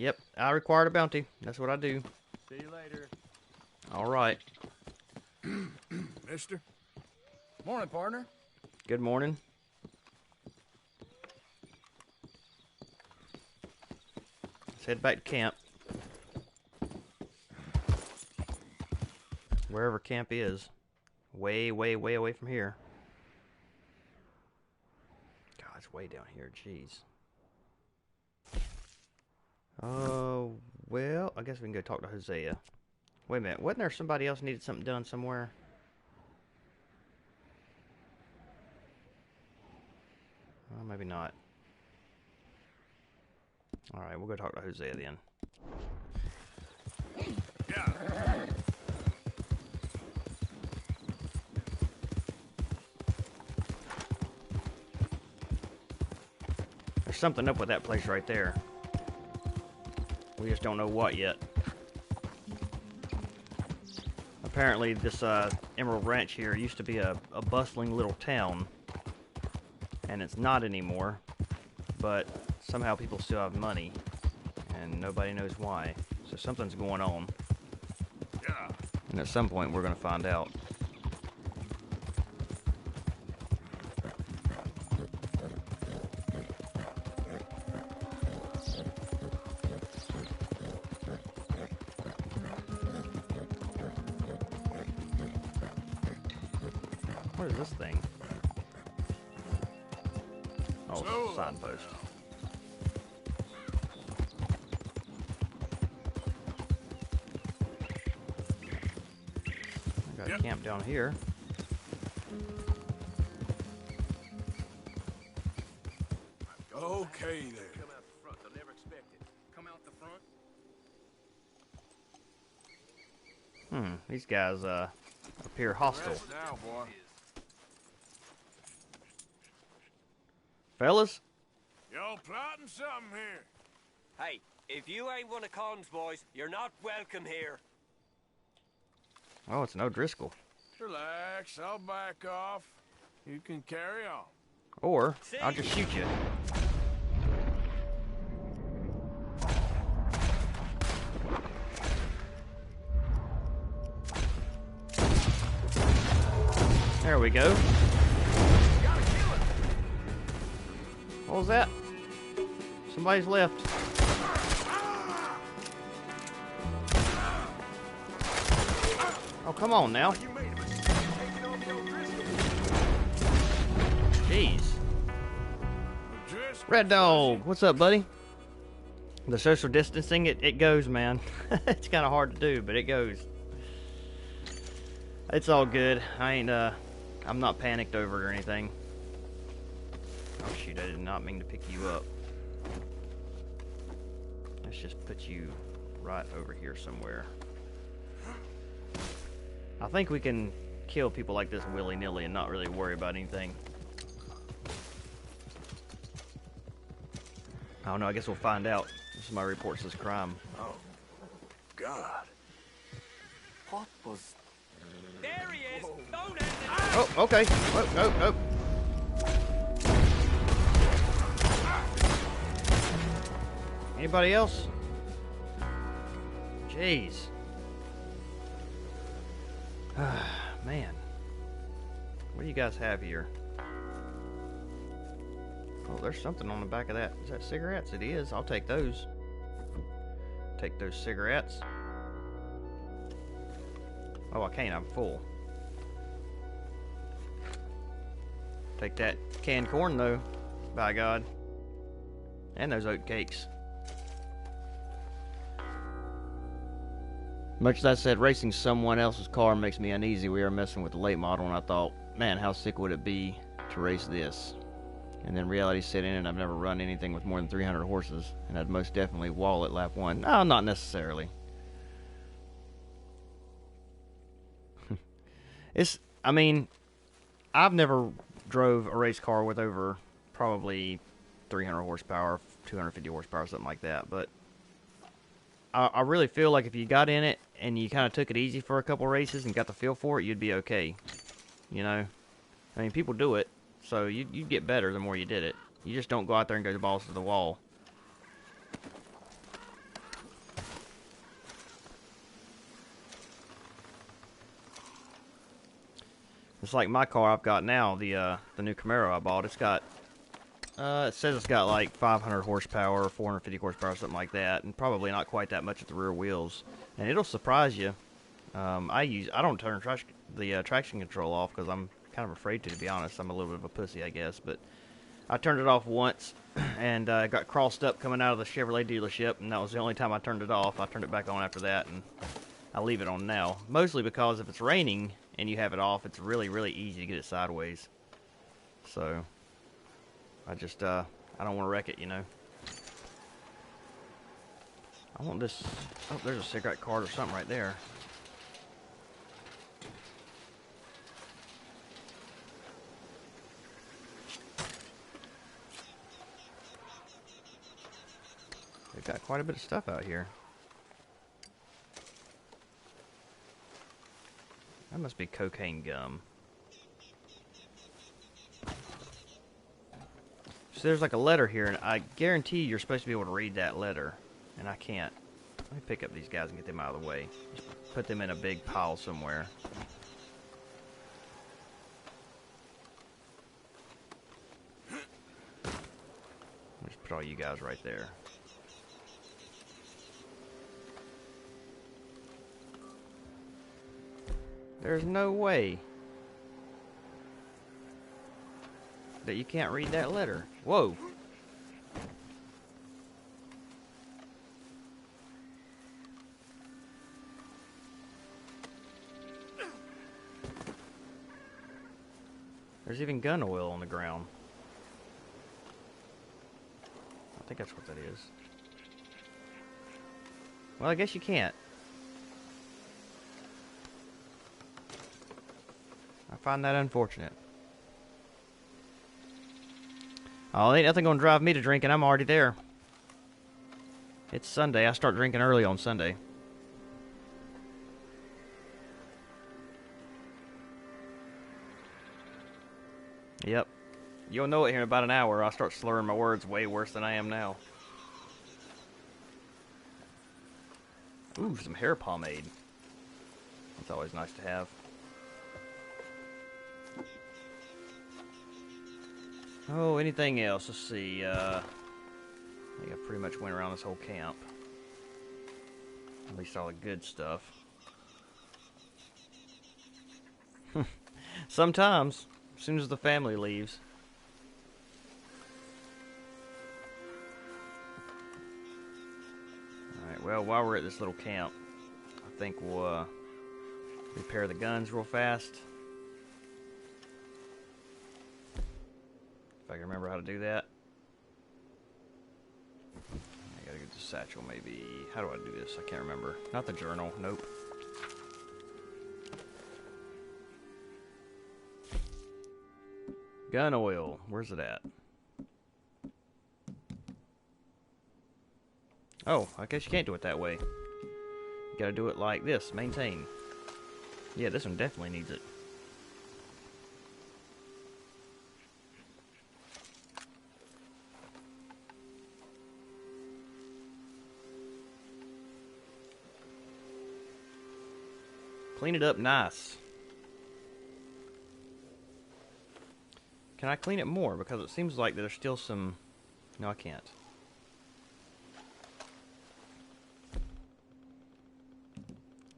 Yep, I required a bounty. That's what I do. See you later. All right. Mister. Morning, partner. Good morning. Let's head back to camp. Wherever camp is. Way, way, way away from here. God, it's way down here. Jeez. Oh, well, I guess we can go talk to Hosea. Wait a minute. Wasn't there somebody else needed something done somewhere? Well, maybe not. Alright, we'll go talk to Hosea then. Yeah. There's something up with that place right there. We just don't know what yet. Apparently this Emerald Ranch here used to be a bustling little town. And it's not anymore. But somehow people still have money. And nobody knows why. So something's going on. Yeah. And at some point we're going to find out. What is this thing? Oh, it's a signpost. I got a camp down here. Okay there. Come out the front. They'll never expect it. Come out the front. These guys appear hostile. Rest now, boy. Fellas? Y'all plotting something here. Hey, if you ain't one of Con's boys, you're not welcome here. Oh, it's no Driscoll. Relax, I'll back off. You can carry on. Or, I'll just shoot you. There we go. What was that? Somebody's left. Oh, come on now. Jeez. Red Dog, what's up, buddy? The social distancing, it goes, man. It's kind of hard to do, but it goes. It's all good. I'm not panicked over it or anything. Oh shoot, I did not mean to pick you up. Let's just put you right over here somewhere. I think we can kill people like this willy-nilly and not really worry about anything. I don't know, I guess we'll find out. Somebody reports this crime. Oh, God. What was... There he is! Don't end it! Oh, okay. Oh, oh, oh. Anybody else? Jeez. Man. What do you guys have here? Oh, there's something on the back of that. Is that cigarettes? It is. I'll take those. Take those cigarettes. Oh, I can't. I'm full. Take that canned corn, though. By God. And those oat cakes. Much as I said, racing someone else's car makes me uneasy. We are messing with the late model, and I thought, man, how sick would it be to race this? And then reality set in, and I've never run anything with more than 300 horses, and I'd most definitely wall at lap 1. No, not necessarily. I mean, I've never drove a race car with over probably 300 horsepower, 250 horsepower, something like that, but I really feel like if you got in it and you kind of took it easy for a couple races and got the feel for it, you'd be okay. You know? I mean, people do it, so you'd get better the more you did it. You just don't go out there and go balls to the wall. It's like my car I've got now, the new Camaro I bought. It's got, it says it's got like 500 horsepower, 450 horsepower, something like that, and probably not quite that much at the rear wheels. And it'll surprise you. I don't turn the traction control off because I'm kind of afraid to be honest. I'm a little bit of a pussy, I guess, but I turned it off once, and I got crossed up coming out of the Chevrolet dealership, and that was the only time I turned it off. I turned it back on after that, and I leave it on now. Mostly because if it's raining and you have it off, it's really, really easy to get it sideways. So, I just, I don't want to wreck it, you know. I want this, oh, there's a cigarette card or something right there. They've got quite a bit of stuff out here. That must be cocaine gum. So there's like a letter here, and I guarantee you're supposed to be able to read that letter, and I can't. Let me pick up these guys and get them out of the way. Just put them in a big pile somewhere. Just put all you guys right there. There's no way that you can't read that letter. Whoa. There's even gun oil on the ground. I think that's what that is. Well, I guess you can't. I find that unfortunate. Oh, ain't nothing gonna drive me to drinking. I'm already there. It's Sunday. I start drinking early on Sunday. Yep. You'll know it here in about an hour. I'll start slurring my words way worse than I am now. Ooh, some hair pomade. That's always nice to have. Oh, anything else? Let's see. I think I pretty much went around this whole camp. At least all the good stuff. Sometimes, as soon as the family leaves. Alright, well, while we're at this little camp, I think we'll repair the guns real fast. If I can remember how to do that. I gotta get the satchel maybe. How do I do this? I can't remember. Not the journal. Nope. Gun oil. Where's it at? Oh, I guess you can't do it that way. You gotta do it like this. Maintain. Yeah, this one definitely needs it. Clean it up nice. Can I clean it more? Because it seems like there's still some... No, I can't.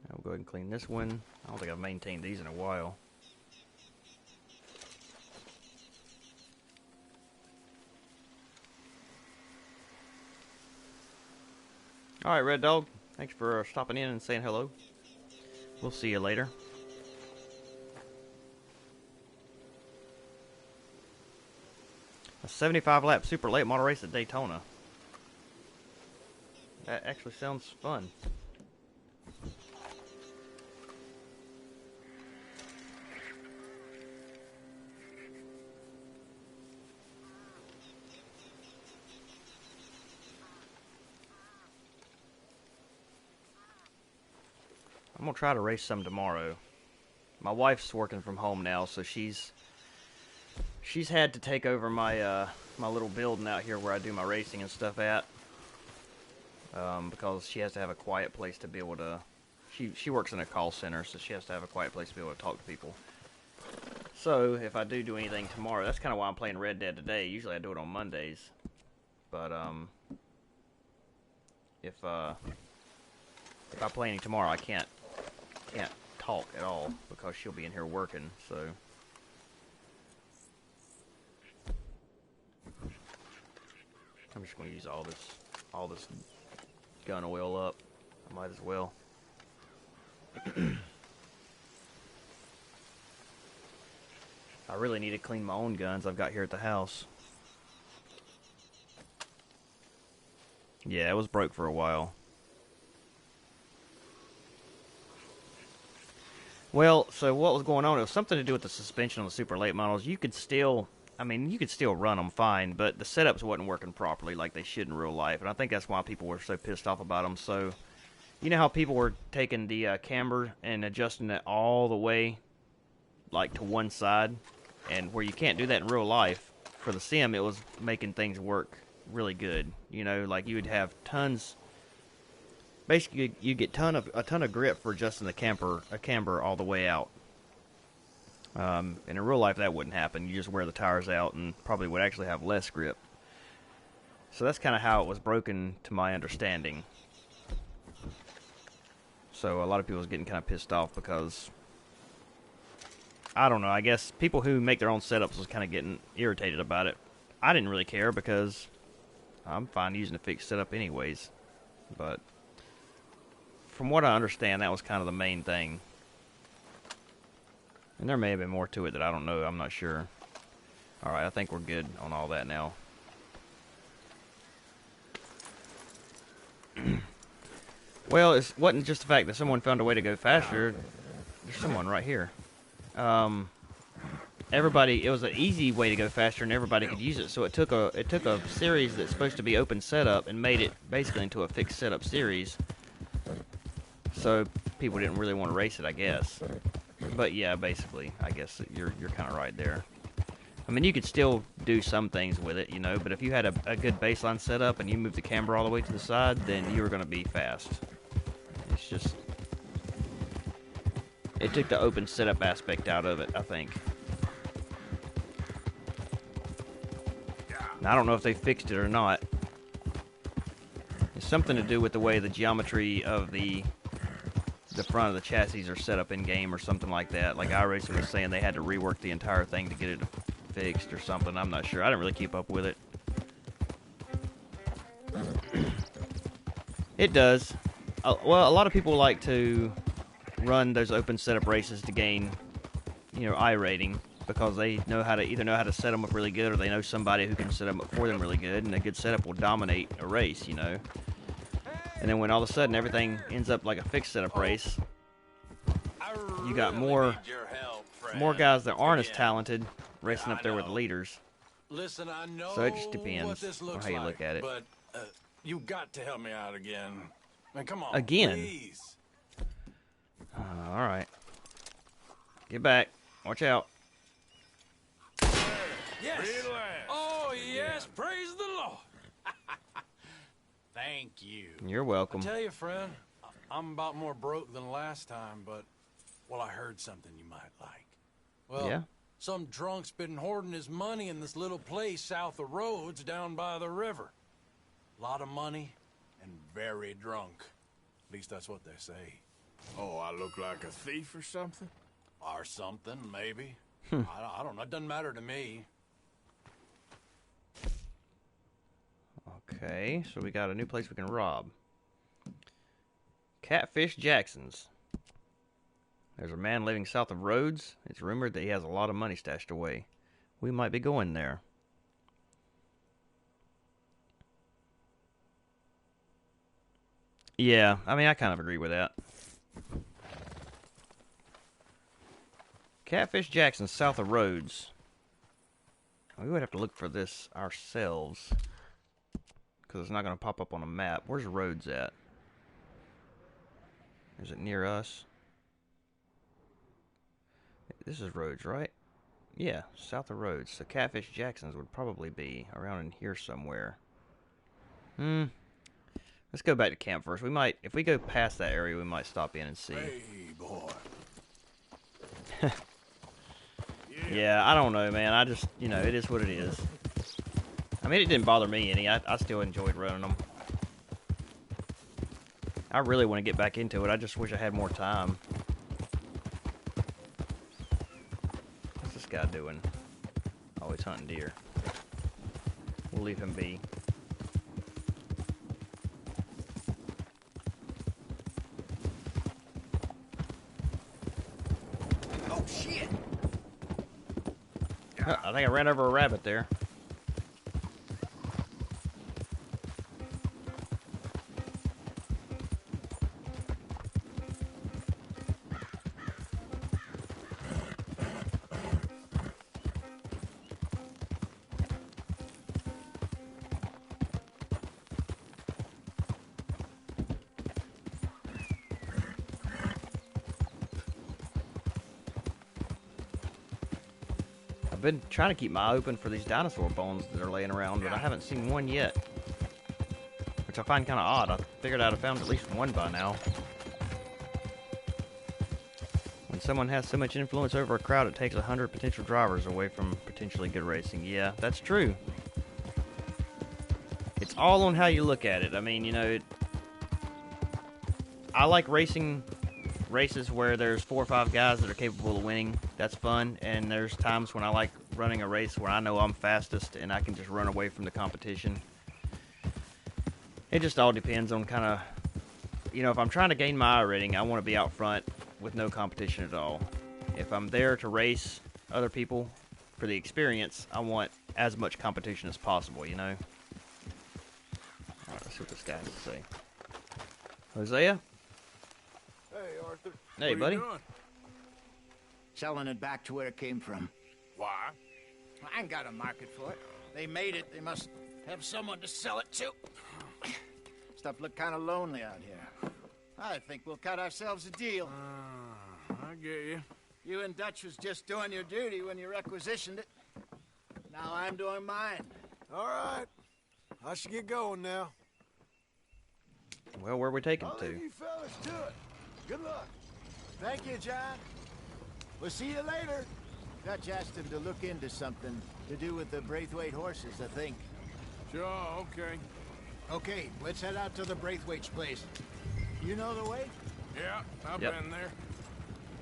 I'll go ahead and clean this one. I don't think I've maintained these in a while. Alright, Red Dog. Thanks for stopping in and saying hello. We'll see you later. A 75-lap super late model race at Daytona. That actually sounds fun. I'm gonna try to race some tomorrow. My wife's working from home now, so she's had to take over my my little building out here where I do my racing and stuff at. Because she has to have a quiet place to be able to... She works in a call center, so she has to have a quiet place to be able to talk to people. So, if I do anything tomorrow, that's kind of why I'm playing Red Dead today. Usually I do it on Mondays. But, if I play any tomorrow, I can't talk at all because she'll be in here working, so. I'm just going to use all this gun oil up. I might as well. I really need to clean my own guns I've got here at the house. Yeah, it was broke for a while. Well, so what was going on? It was something to do with the suspension on the super late models. You could still run them fine, but the setups wasn't working properly like they should in real life, and I think that's why people were so pissed off about them. So, you know how people were taking the camber and adjusting it all the way, like to one side, and where you can't do that in real life. For the sim, it was making things work really good. You know, like you would have tons. Basically, you get a ton of grip for adjusting the camber all the way out. And in real life, that wouldn't happen. You just wear the tires out and probably would actually have less grip. So that's kind of how it was broken, to my understanding. So a lot of people was getting kind of pissed off because, I don't know, I guess people who make their own setups was kind of getting irritated about it. I didn't really care because I'm fine using a fixed setup anyways. But from what I understand, that was kind of the main thing. And there may have been more to it that I don't know. I'm not sure. Alright, I think we're good on all that now. Well, it wasn't just the fact that someone found a way to go faster. There's someone right here. It was an easy way to go faster and everybody could use it. So it took a series that's supposed to be open setup and made it basically into a fixed setup series. So people didn't really want to race it, I guess. But yeah, basically, I guess you're kind of right there. I mean, you could still do some things with it, you know, but if you had a good baseline setup and you moved the camber all the way to the side, then you were going to be fast. It's just, it took the open setup aspect out of it, I think. And I don't know if they fixed it or not. It's something to do with the way the geometry of the front of the chassis are set up in game or something like that. Like iRacing was saying, they had to rework the entire thing to get it fixed or something. I'm not sure. I didn't really keep up with it. It does. Well, a lot of people like to run those open setup races to gain, you know, iRating, because they know how to either know how to set them up really good, or they know somebody who can set them up for them really good, and a good setup will dominate a race, you know. And then when all of a sudden everything ends up like a fixed setup race, you got more guys that aren't as talented racing up there with the leaders. Listen, I know So it just depends on how you look at it. But you got to help me out again. Man, come on. Again? Please. All right. Get back. Watch out. Yes. Relax. Oh, yes. Praise the Lord. Thank you. You're welcome. I tell you, friend, I'm about more broke than last time, but, well, I heard something you might like. Well, Yeah? some drunk's been hoarding his money in this little place south of Rhodes down by the river. Lot of money and very drunk. At least that's what they say. Oh, I look like a thief or something? Or something, maybe. I don't know. It doesn't matter to me. Okay, so we got a new place we can rob. Catfish Jackson's. There's a man living south of Rhodes. It's rumored that he has a lot of money stashed away. We might be going there. Yeah, I mean, I kind of agree with that. Catfish Jackson, south of Rhodes. We would have to look for this ourselves, because it's not going to pop up on a map. Where's Rhodes at? Is it near us? This is Rhodes, right? Yeah, south of Rhodes. So Catfish Jackson's would probably be around in here somewhere. Let's go back to camp first. We might, if we go past that area, we might stop in and see. Hey, boy. Yeah, Yeah, I don't know, man. I just, you know, it is what it is. I mean, it didn't bother me any. I still enjoyed running them. I really want to get back into it. I just wish I had more time. What's this guy doing? Oh, he's hunting deer. We'll leave him be. Oh, shit! I think I ran over a rabbit there. I've been trying to keep my eye open for these dinosaur bones that are laying around, but I haven't seen one yet. Which I find kind of odd. I figured I'd have found at least one by now. When someone has so much influence over a crowd, it takes 100 potential drivers away from potentially good racing. Yeah, that's true. It's all on how you look at it. I mean, you know, I like racing races where there's 4 or 5 guys that are capable of winning. That's fun. And there's times when I like running a race where I know I'm fastest and I can just run away from the competition. It just all depends on kind of, you know, if I'm trying to gain my I rating, I want to be out front with no competition at all. If I'm there to race other people for the experience, I want as much competition as possible, you know? Alright, let's see what this guy has to say. Hosea? Hey, Arthur. Hey, buddy. Selling it back to where it came from. Why? I ain't got a market for it. They made it. They must have someone to sell it to. Stuff look kind of lonely out here. I think we'll cut ourselves a deal. I get you. You and Dutch was just doing your duty when you requisitioned it. Now I'm doing mine. All right. I should get going now. Well, where are we taking I'll to? leave you fellas to it. Good luck. Thank you, John. We'll see you later. Dutch asked him to look into something to do with the Braithwaite horses, I think. Sure, okay. Okay, let's head out to the Braithwaite's place. You know the way? Yeah, I've Yep. been there.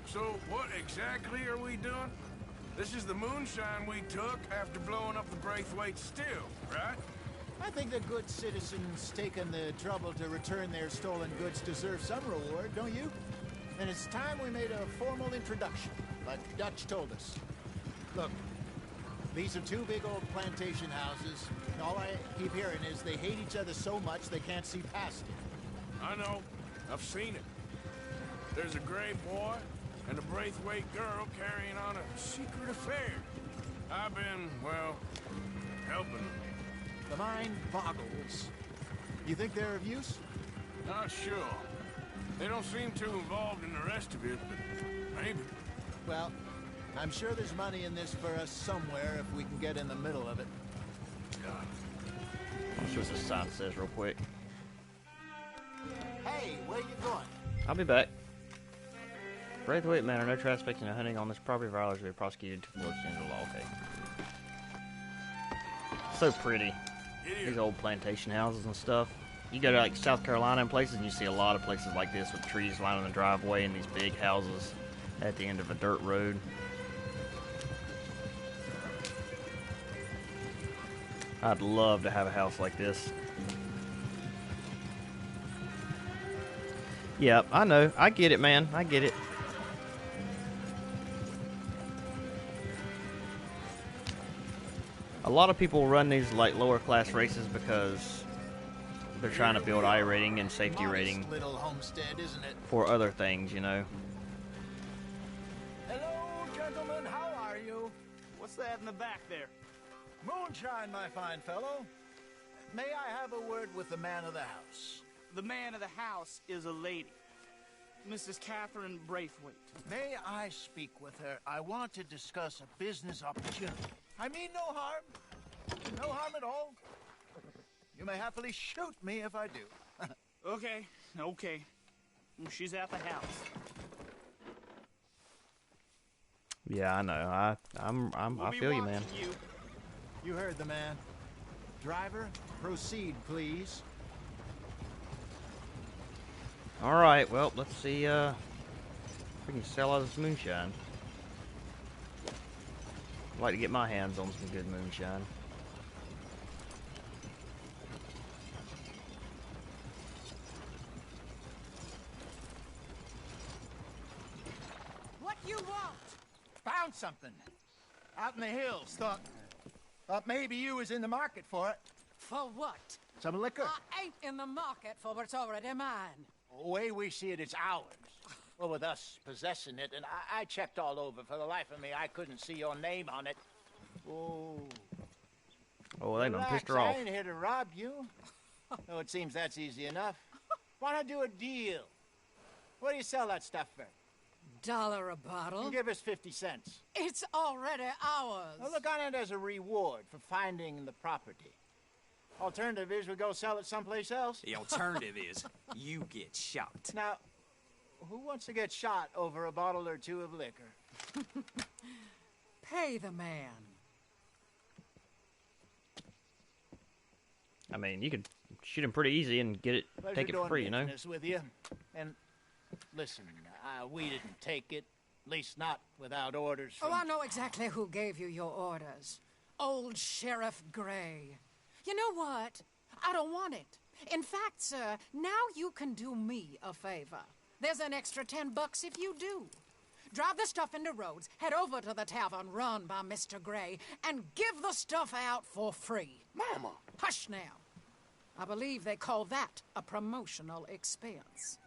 So, what exactly are we doing? This is the moonshine we took after blowing up the Braithwaite still, right? I think the good citizens taking the trouble to return their stolen goods deserve some reward, don't you? And it's time we made a formal introduction, like Dutch told us. Look, these are 2 big old plantation houses. And all I keep hearing is they hate each other so much they can't see past it. I know. I've seen it. There's a gray boy and a Braithwaite girl carrying on a secret affair. I've been, well, helping them. The mind boggles. You think they're of use? Not sure. They don't seem too involved in the rest of it, but maybe. Well, I'm sure there's money in this for us somewhere if we can get in the middle of it. I'll see what this sign says real quick. Hey, where you going? I'll be back. Braithwaite Manor, no trespassing and hunting on this property. Violation will be prosecuted to the end of the law. Okay. So pretty. These old plantation houses and stuff. You go to like South Carolina and places, and you see a lot of places like this with trees lining the driveway and these big houses at the end of a dirt road. I'd love to have a house like this. Yep, I know. I get it, man. I get it. A lot of people run these like lower class races because they're trying to build I rating and safety rating Little homestead, isn't it? for other things, you know. Hello, gentlemen. How are you? What's that in the back there? Moonshine, my fine fellow. May I have a word with the man of the house? The man of the house is a lady. Mrs. Catherine Braithwaite. May I speak with her? I want to discuss a business opportunity. I mean no harm. No harm at all. You may happily shoot me if I do. Okay. She's at the house. Yeah, I know. I feel you, man. You heard the man. Driver, proceed, please. All right. Well, let's see. If we can sell all this moonshine. I'd like to get my hands on some good moonshine. What you want? Found something. Out in the hills. Thought maybe you was in the market for it. For what? Some liquor. I ain't in the market for what's already mine. The way we see it, it's ours. Well, with us possessing it, and I checked all over. For the life of me, I couldn't see your name on it. Oh. Oh, they done pissed her Relax, off. I ain't here to rob you. Oh, it seems that's easy enough. Why not do a deal? What do you sell that stuff for? $1 a bottle? Give us 50 cents. It's already ours. Well, look on it as a reward for finding the property. Alternative is we go sell it someplace else. The alternative is you get shot. Now, who wants to get shot over a bottle or two of liquor? Pay the man. I mean, you could shoot him pretty easy and get it, Pleasure take it for doing free, you know? business with you. And listen, we didn't take it, at least not without orders from... Oh, I know exactly who gave you your orders. Old Sheriff Gray. You know what? I don't want it. In fact, sir, now you can do me a favor. There's an extra $10 if you do. Drive the stuff into Rhodes, head over to the tavern run by Mr. Gray, and give the stuff out for free. Mama! Hush now. I believe they call that a promotional expense.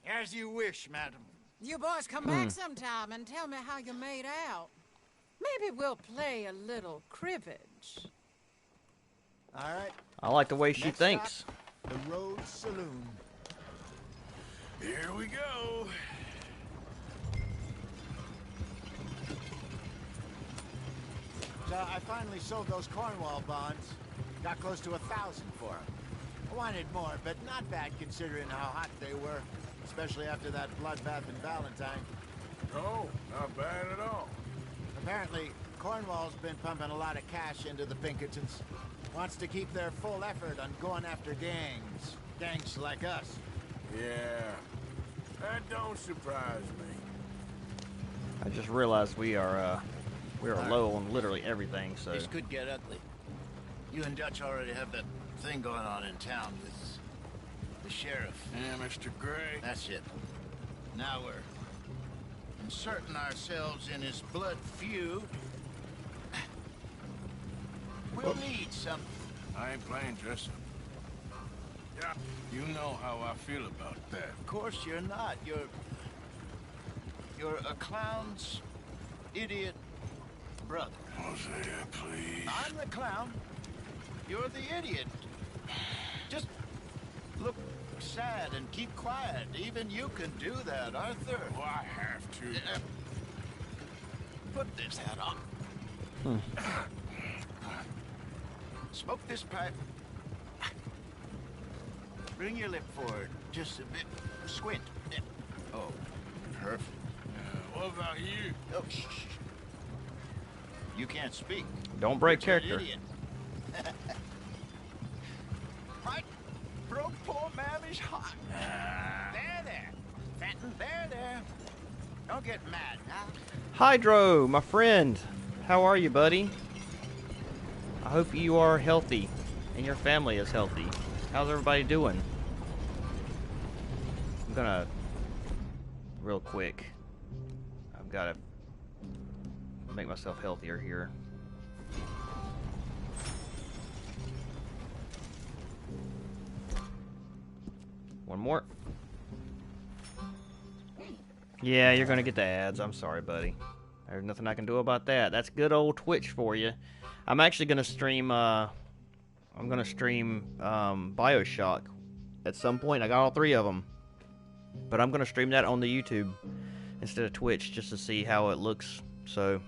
As you wish, madam. You boys come back sometime and tell me how you made out. Maybe we'll play a little cribbage. All right. I like the way she Next thinks. stop, the Rhodes Saloon. Here we go. So I finally sold those Cornwall bonds. Got close to 1,000 for them. I wanted more, but not bad considering how hot they were, especially after that bloodbath in Valentine. No, not bad at all. Apparently, Cornwall's been pumping a lot of cash into the Pinkertons. Wants to keep their full effort on going after gangs. Gangs like us. Yeah, that don't surprise me. I just realized we are low on literally everything, so... This could get ugly. You and Dutch already have that thing going on in town with the sheriff. Yeah, Mr. Gray. That's it. Now we're inserting ourselves in his blood feud. We'll need something. I ain't playing dress up. Yeah, you know how I feel about that. Of course you're not. You're a clown's idiot brother. Hosea, please. I'm the clown. You're the idiot. Just look sad and keep quiet. Even you can do that, Arthur. Oh, I have to. Put this hat on. Smoke this pipe. Bring your lip forward just a bit. Squint. Oh, perfect. What about you? Oh, shh, shh. You can't speak. Don't break You're an character. idiot. Right, broke poor mammy's heart. There. Fenton, there. Don't get mad now. Hydro, my friend. How are you, buddy? I hope you are healthy and your family is healthy. How's everybody doing? I'm gonna... real quick. I've gotta make myself healthier here. One more. Yeah, you're gonna get the ads. I'm sorry, buddy. There's nothing I can do about that. That's good old Twitch for you. I'm actually gonna stream. I'm gonna stream BioShock at some point. I got all 3 of them, but I'm gonna stream that on the YouTube instead of Twitch just to see how it looks. So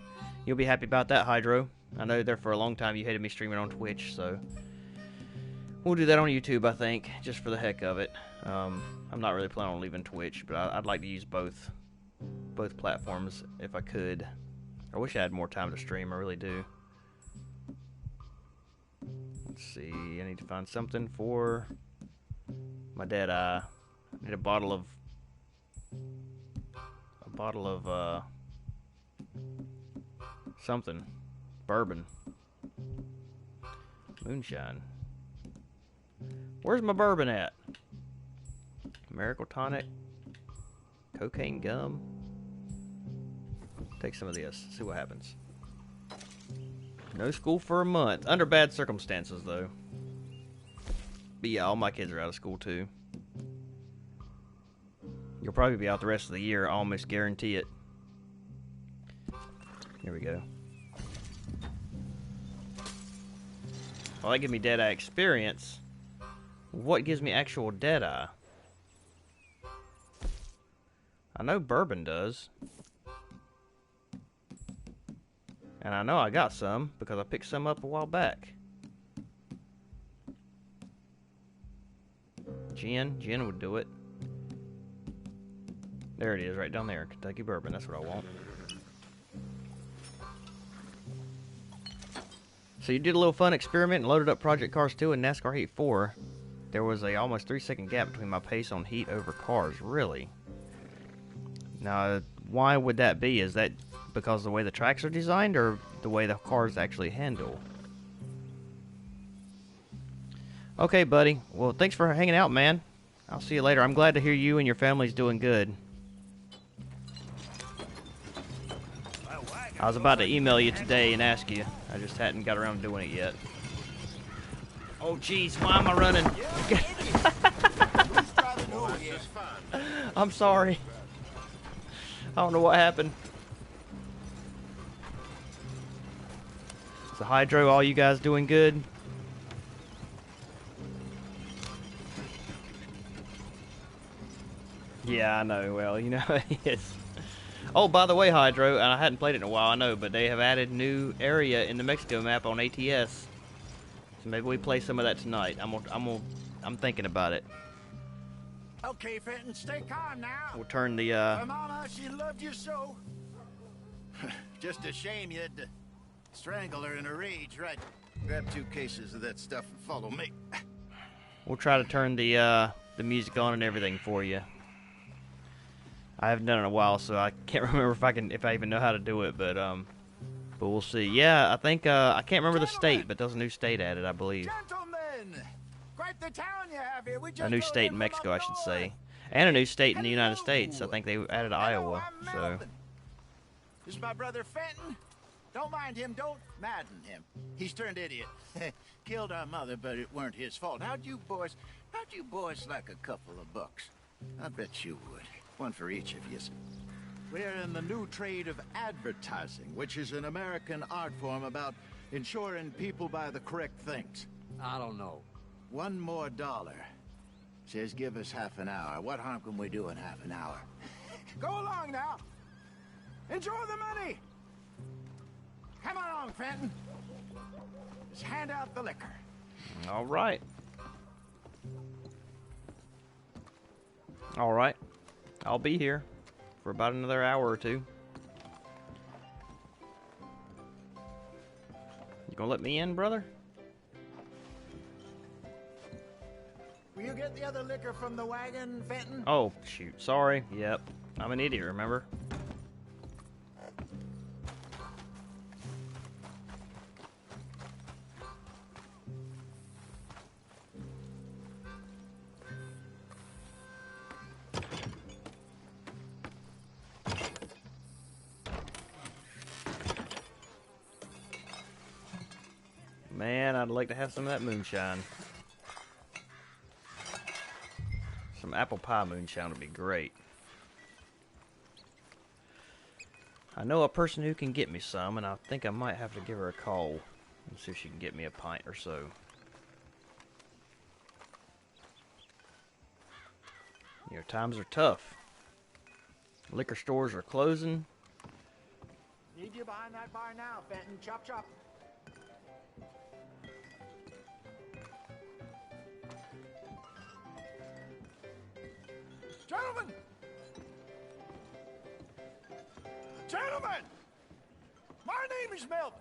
you'll be happy about that, Hydro. I know there for a long time you hated me streaming on Twitch, so we'll do that on YouTube, I think, just for the heck of it. I'm not really planning on leaving Twitch, but I'd like to use both both platforms if I could. I wish I had more time to stream, I really do. Let's see, I need to find something for my dead eye. I need a bottle of something. Bourbon. Moonshine. Where's my bourbon at? Miracle tonic. Cocaine gum. Take some of this. See what happens. No school for a month. Under bad circumstances, though. But yeah, all my kids are out of school, too. You'll probably be out the rest of the year. I almost guarantee it. Here we go. Well, that gives me Deadeye experience. What gives me actual Deadeye? I know bourbon does. And I know I got some because I picked some up a while back. Gin would do it. There it is, right down there. Kentucky bourbon, that's what I want. So you did a little fun experiment and loaded up Project Cars 2 and NASCAR Heat 4. There was a almost 3-second gap between my pace on Heat over Cars, really? Now, why would that be? Is that because of the way the tracks are designed or the way the cars actually handle? Okay, buddy. Well, thanks for hanging out, man. I'll see you later. I'm glad to hear you and your family's doing good. I was about to email you today and ask you. I just hadn't got around to doing it yet. Oh, jeez. Why am I running? I'm sorry. I don't know what happened. So, Hydro, all you guys doing good? Yeah, I know. Well, you know it is. Oh, by the way, Hydro, and I hadn't played it in a while, I know, but they have added new area in the Mexico map on ATS. So maybe we play some of that tonight. I'm thinking about it. Okay, Fenton, stay calm now. We'll turn the Her mama, she loved you so. Just a shame you had to strangle her in a rage, right? Grab 2 cases of that stuff and follow me. we'll try to turn the music on and everything for you. I haven't done it in a while, so I can't remember if I even know how to do it, but we'll see. Yeah, I think I can't remember the state, but there's a new state added, I believe. Gentlemen, quite the town you have here. We just A new state in Mexico, I should say, and a new state in the United States. I think they added Iowa. So this is my brother Fenton. Don't mind him. Don't madden him. He's turned idiot. Killed our mother, but it weren't his fault. How'd you boys like a couple of bucks? I bet you would. One for each of you. We're in the new trade of advertising, which is an American art form about ensuring people buy the correct things. I don't know. $1 more. Says give us half an hour. What harm can we do in half an hour? Go along now. Enjoy the money. Come along, Fenton. Just hand out the liquor. all right. All right. I'll be here for about another hour or two. You gonna let me in, brother? Will you get the other liquor from the wagon, Fenton? Oh, shoot. Sorry. Yep. I'm an idiot, remember? Man, I'd like to have some of that moonshine. Some apple pie moonshine would be great. I know a person who can get me some, and I think I might have to give her a call and see if she can get me a pint or so. You know, times are tough. Liquor stores are closing. Need you behind that bar now, Fenton. Chop, chop. Gentlemen! Gentlemen, my name is Melvin.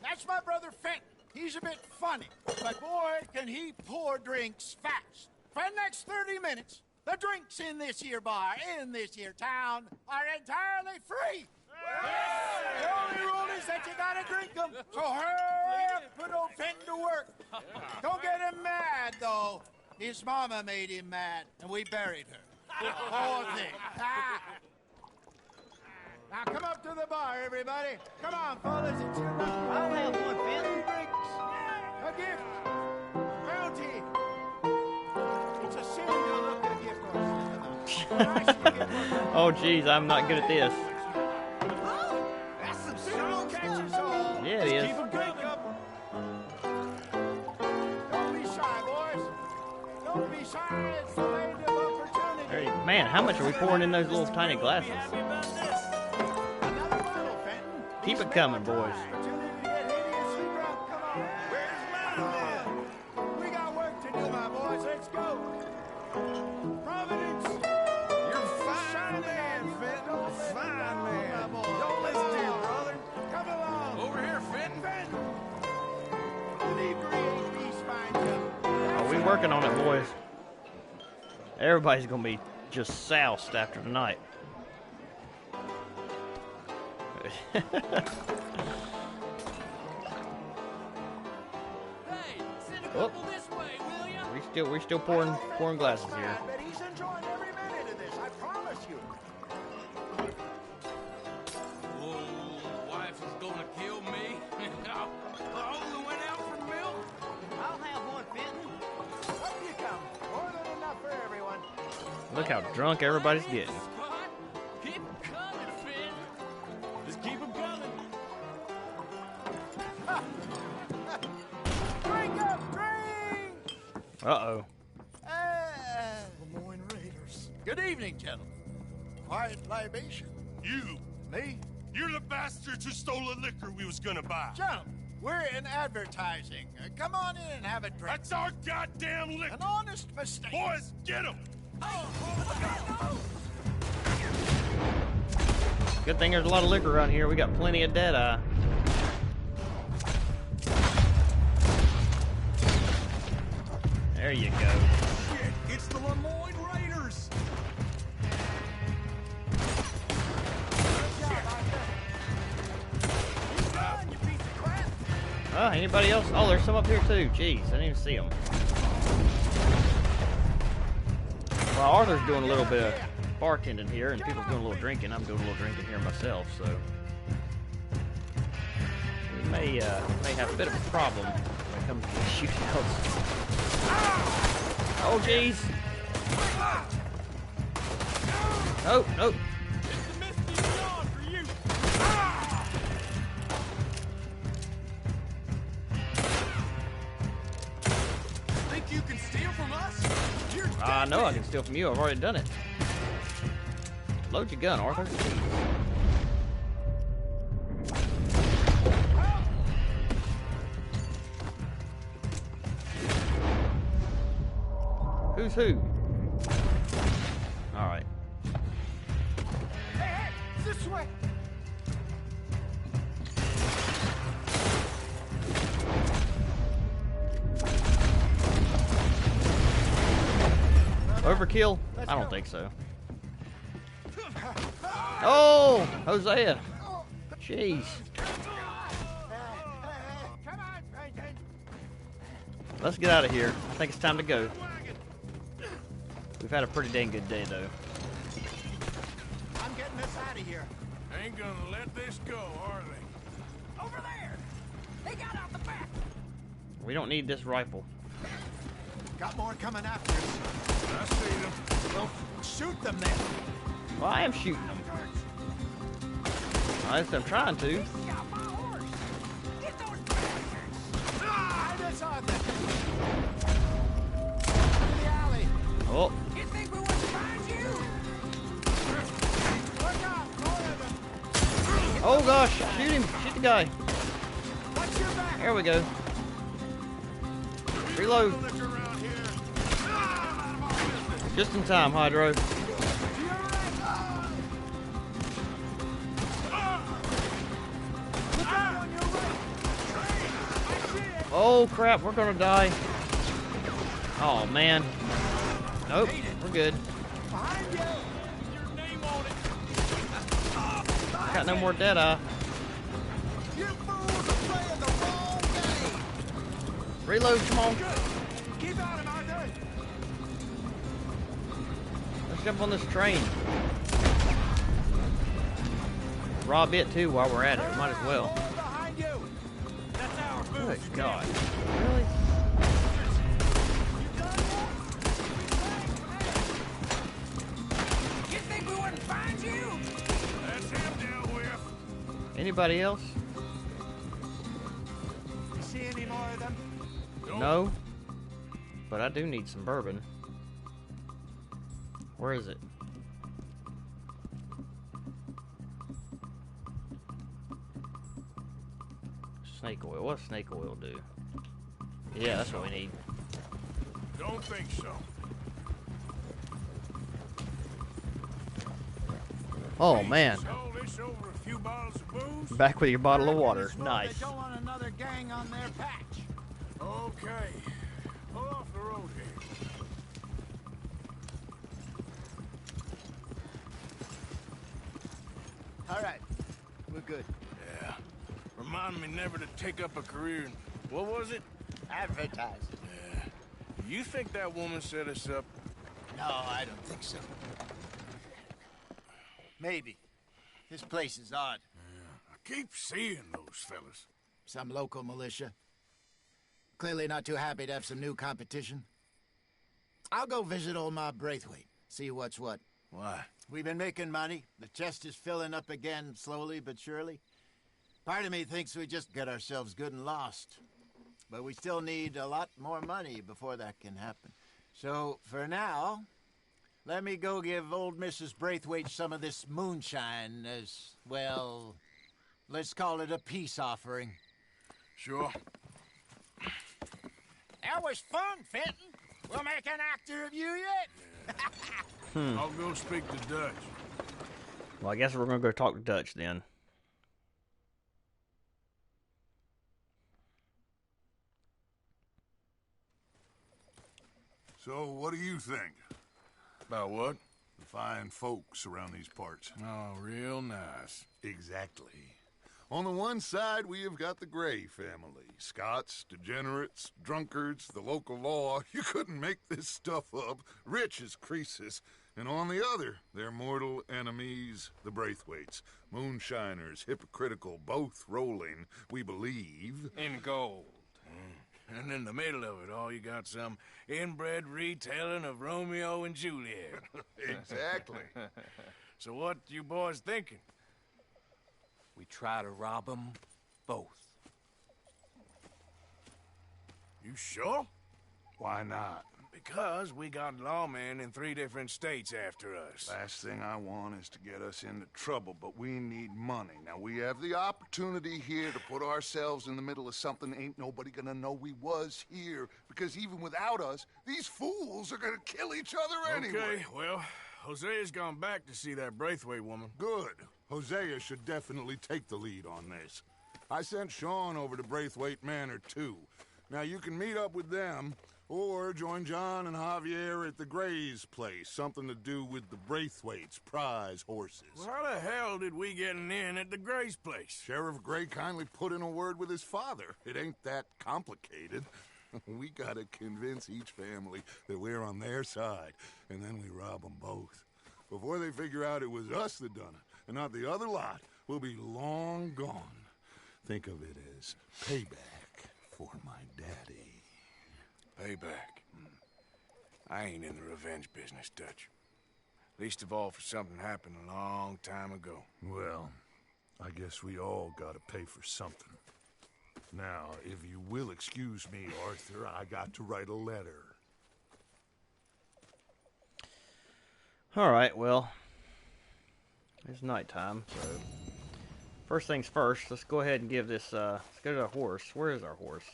That's my brother Fenton. He's a bit funny, but boy, can he pour drinks fast. For the next 30 minutes, the drinks in this here bar, in this here town, are entirely free. The only rule is that you gotta drink them. So hurry up, put old Fenton to work. Don't get him mad, though. His mama made him mad, and we buried her. Poor thing. Now come up to the bar, everybody. Come on, fellas, it's your number. I'll have one, Fenton. Drinks, a gift, bounty. It's a sin to look at a gift horse. Oh, jeez, I'm not good at this. That's some sin catch us all. Yeah, it is. Keep 'em drink up. Don't be shy, boys. Don't be shy. It's the land of opportunity. Hey, man, how much are we pouring in those little tiny glasses? Another bottle, Fenton. Keep it coming, boys. Opportunity to get hideously drunk. Come on. Where's mine? We got work to do, my boys. Let's go. Providence. You're fine man, Fenton. Fine man. Don't listen to your brother. Come along. Over here, Fenton. Inebriate these fine gentlemen. Oh, we working on it, boys. Everybody's gonna be just soused after tonight. Hey, send a couple this way, will ya? We're still pouring glasses here. But he's enjoying every minute of this, I promise you. Oh, wife is gonna kill me. I only went out for milk. I'll have one, Fenton. Up you come. More than enough for everyone. Look how drunk everybody's getting. Spot. Keep 'em coming, Fenton. Just keep 'em coming. Drink up, drink! Uh-oh. Lemoyne Raiders. Good evening, gentlemen. Quiet libation. You, Me? you're the bastards who stole the liquor we was gonna buy. Gentlemen, we're in advertising. Come on in and have a drink. That's our goddamn liquor. An honest mistake. Boys, get him! Good thing there's a lot of liquor around here. We got plenty of Deadeye. There you go. Shit, it's the Lemoyne Raiders. You piece of crap. Oh, anybody else? Oh, there's some up here too. Jeez, I didn't even see them. Well, Arthur's doing a little bit of bartending here, and people's doing a little drinking. I'm doing a little drinking here myself, so we may have a bit of a problem when it comes to the shootouts. Oh, jeez. Nope, nope. It's the Misty Dawn for you. Think you can steal from us? You're I know I can steal from you. I've already done it. Load your gun, Arthur. Who's who? All right. Hey, this way. Overkill? I don't think so. Oh, Hosea. Jeez. Come on, Franklin. Let's get out of here. I think it's time to go. We've had a pretty dang good day, though. I'm getting us out of here. Ain't gonna let this go, are they? Over there! They got out the back! We don't need this rifle. Got more coming after us. I see them. Well, shoot them then. Well, I am shooting them. At least I'm trying to. Got my horse! Get those bastards! Hide us on them. In the alley. Oh, You think we wouldn't find you? Look out, more of them. oh gosh! Shoot him! Shoot the guy! Watch your back. There we go. Reload. Liquor around here. Just in time, Hydro. To your right. Oh crap, we're gonna die. Oh man. Nope, we're good. Behind you! Your name on it. Got no more Deadeye. You fools are playing the wrong game! Reload, come on. Keep on him, Arthur! Let's jump on this train. Rob it too while we're at it. Might as well. More behind you! That's our Good booth. God. Really? You think we wouldn't find you? That's him dealt with. Anybody else? You see any more of them? No. But I do need some bourbon. Where is it? Snake oil. What does snake oil do? Yeah, that's what we need. Don't think so. Oh man. All this over a few bottles of booze? Back with your bottle of water. It's more Nice. They don't want another gang on their patch. Okay. Pull off the road here. All right, we're good. Yeah. Remind me never to take up a career in, what was it? Advertising. Yeah. You think that woman set us up? No, I don't think so. Maybe. This place is odd. I keep seeing those fellas. Some local militia. Clearly not too happy to have some new competition. I'll go visit old Ma Braithwaite, see what's what. Why? We've been making money. The chest is filling up again, slowly but surely. Part of me thinks we just get ourselves good and lost. But we still need a lot more money before that can happen. So, for now, let me go give old Mrs. Braithwaite some of this moonshine as, well, let's call it a peace offering. Sure. That was fun, Fenton. We'll make an actor of you yet. I'll go speak to Dutch. Well, I guess we're gonna go talk to Dutch then. So, what do you think? About what? The fine folks around these parts. Oh, real nice. Exactly. On the one side, we have got the Gray family. Scots, degenerates, drunkards, the local law. You couldn't make this stuff up. Rich as Croesus. And on the other, their mortal enemies, the Braithwaites. Moonshiners, hypocritical, both rolling, we believe. In gold. And in the middle of it all, you got some inbred retelling of Romeo and Juliet. Exactly. So what you boys thinking? We try to rob them both. You sure? Why not? Because we got lawmen in 3 different states after us. Last thing I want is to get us into trouble, but we need money. Now, we have the opportunity here to put ourselves in the middle of something ain't nobody gonna know we was here, because even without us, these fools are gonna kill each other anyway. Okay, well, Hosea's gone back to see that Braithwaite woman. Good. Hosea should definitely take the lead on this. I sent Sean over to Braithwaite Manor, too. Now, you can meet up with them, or join John and Javier at the Gray's place. Something to do with the Braithwaites' prize horses. Well, how the hell did we get in at the Gray's place? Sheriff Gray kindly put in a word with his father. It ain't that complicated. We gotta convince each family that we're on their side, and then we rob them both. Before they figure out it was us that done it, and not the other lot, we'll be long gone. Think of it as payback for my daddy. Payback. I ain't in the revenge business, Dutch. Least of all for something happened a long time ago. Well, I guess we all gotta pay for something. Now, if you will excuse me, Arthur, I got to write a letter. Alright, well, it's nighttime, so first things first, let's go ahead and give this, let's go to our horse. Where is our horse?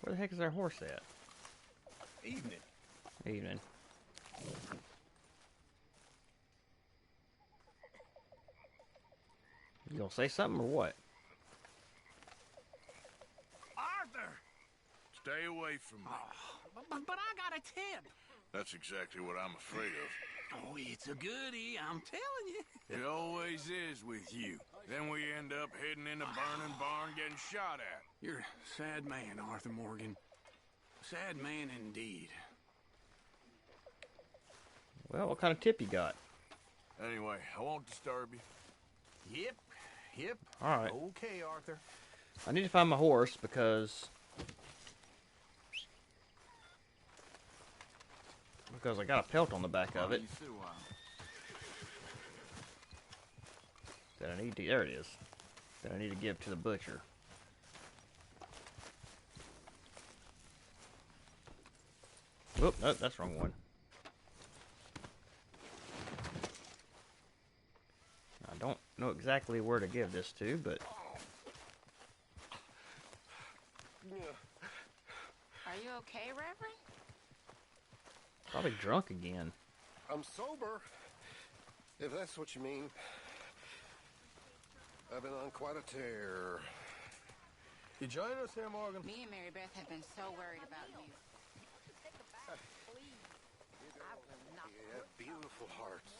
Where the heck is our horse at? Evening. Evening. You gonna say something or what? Stay away from me. But I got a tip. That's exactly what I'm afraid of. Oh, it's a goodie, I'm telling you. It always is with you. Then we end up heading in a burning barn getting shot at. You're a sad man, Arthur Morgan. Sad man indeed. Well, what kind of tip you got? Anyway, I won't disturb you. Yep. All right. Okay, Arthur. I need to find my horse because I got a pelt on the back of it that I need to. There it is. That I need to give to the butcher. Whoop! Oh, that's the wrong one. I don't know exactly where to give this to, but Are you okay, Reverend? probably drunk again. I'm sober, if that's what you mean. I've been on quite a tear. You join us here, Morgan? Me and Mary Beth have been so worried about you. You have beautiful hearts.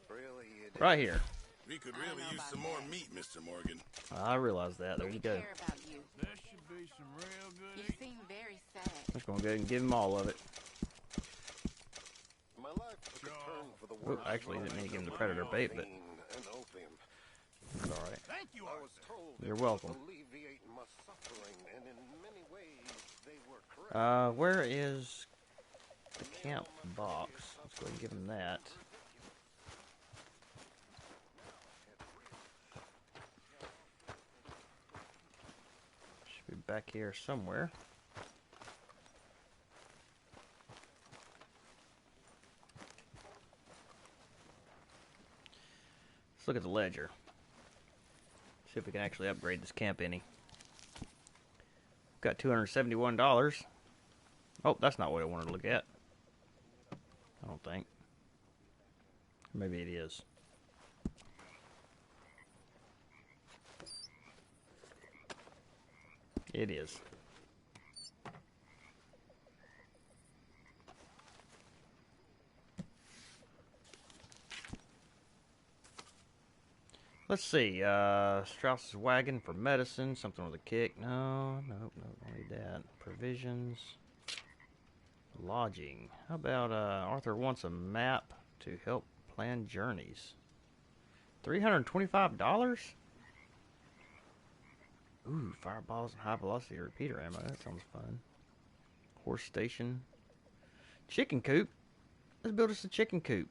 Really, you do. Right here. We could really use some more meat, Mr. Morgan. I realize that. There you go. Care about you. There should be some real good You seem very sad. I'm just gonna go ahead and give him all of it. My life took a turn for the Oh, worse. actually, didn't mean to give him the predator bait, but And opium. it's all right. Thank you, I was told You're it welcome. would alleviate my suffering, and in many ways they were correct. Where is the camp box? Let's go ahead and give him that. Should be back here somewhere. Let's look at the ledger. See if we can actually upgrade this camp any. Got $271. Oh, that's not what I wanted to look at. I don't think. Maybe it is. It is. Let's see. Strauss's wagon for medicine. Something with a kick. No, don't need that. Provisions. Lodging. How about Arthur wants a map to help plan journeys. $325? Ooh, fireballs and high velocity repeater ammo. That sounds fun. Horse station. Chicken coop. Let's build us a chicken coop.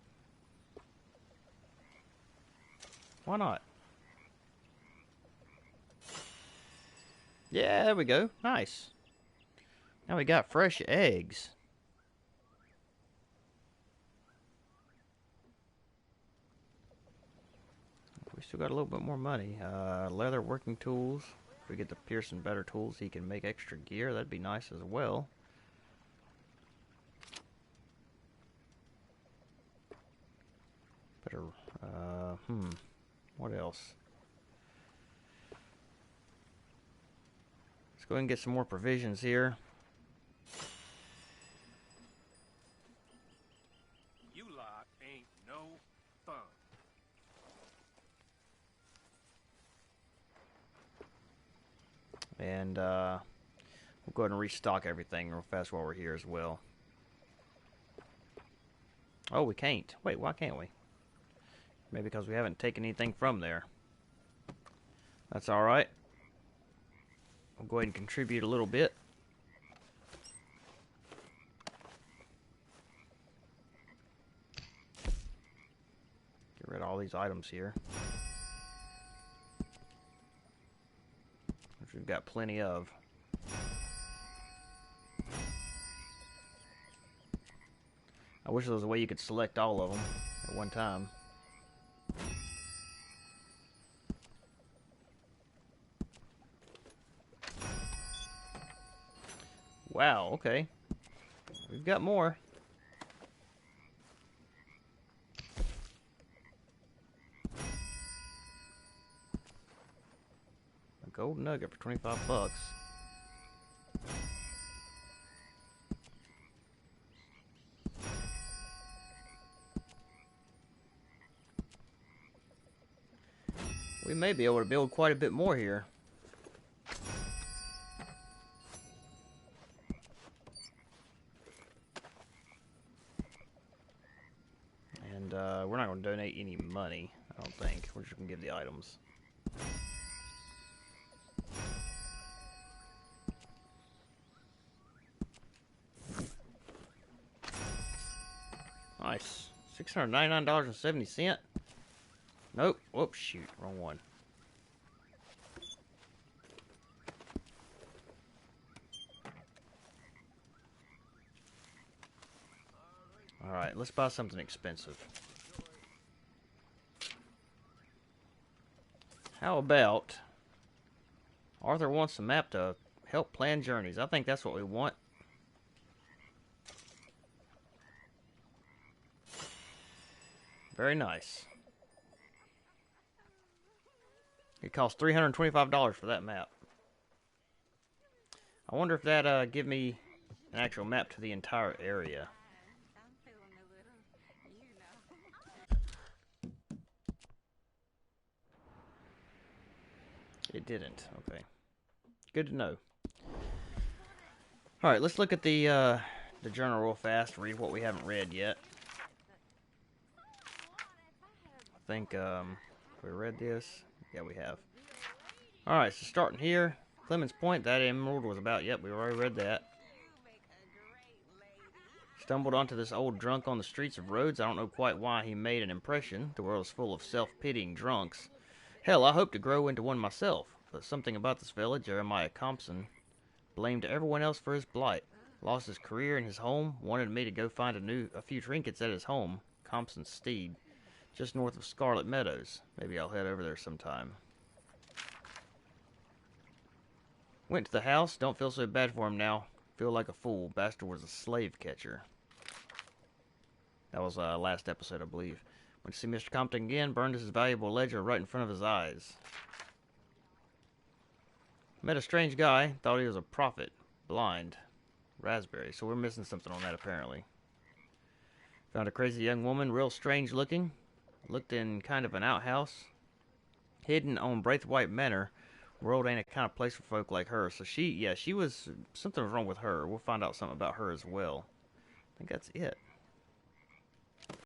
Why not? Yeah, there we go. Nice. Now we got fresh eggs. We still got a little bit more money. Leather working tools. If we get the Pearson better tools, he can make extra gear. That'd be nice as well. Better, what else? Let's go ahead and get some more provisions here. You lot ain't no fun. And we'll go ahead and restock everything real fast while we're here as well. Oh, we can't. Wait, why can't we? Maybe because we haven't taken anything from there. That's alright. We'll go ahead and contribute a little bit. Get rid of all these items here, which we've got plenty of. I wish there was a way you could select all of them at one time. Wow, okay. We've got more. A gold nugget for $25. may be able to build quite a bit more here. And we're not going to donate any money, I don't think. We're just going to give the items. Nice. $699.70. Nope. Whoops, shoot. Wrong one. Alright, let's buy something expensive. How about Arthur wants a map to help plan journeys. I think that's what we want. Very nice. It costs $325 for that map. I wonder if that give me an actual map to the entire area. It didn't. Okay. Good to know. Alright, let's look at the journal real fast, read what we haven't read yet. I think, we read this? Yeah, we have. Alright, so starting here. Clemens Point, that emerald was about, yep, we already read that. Stumbled onto this old drunk on the streets of Rhodes. I don't know quite why he made an impression. The world is full of self-pitying drunks. Hell, I hope to grow into one myself, but something about this fella, Jeremiah Compson, blamed everyone else for his blight. Lost his career and his home, wanted me to go find a few trinkets at his home, Compson's Steed, just north of Scarlet Meadows. Maybe I'll head over there sometime. Went to the house, don't feel so bad for him now. Feel like a fool, bastard was a slave catcher. That was last episode, I believe. Went to see Mr. Compton again, burned his valuable ledger right in front of his eyes. Met a strange guy, thought he was a prophet. Blind. Raspberry, so we're missing something on that apparently. Found a crazy young woman, real strange looking. Looked in kind of an outhouse. Hidden on Braithwaite Manor. World ain't a kind of place for folk like her. So she was, something was wrong with her. We'll find out something about her as well. I think that's it.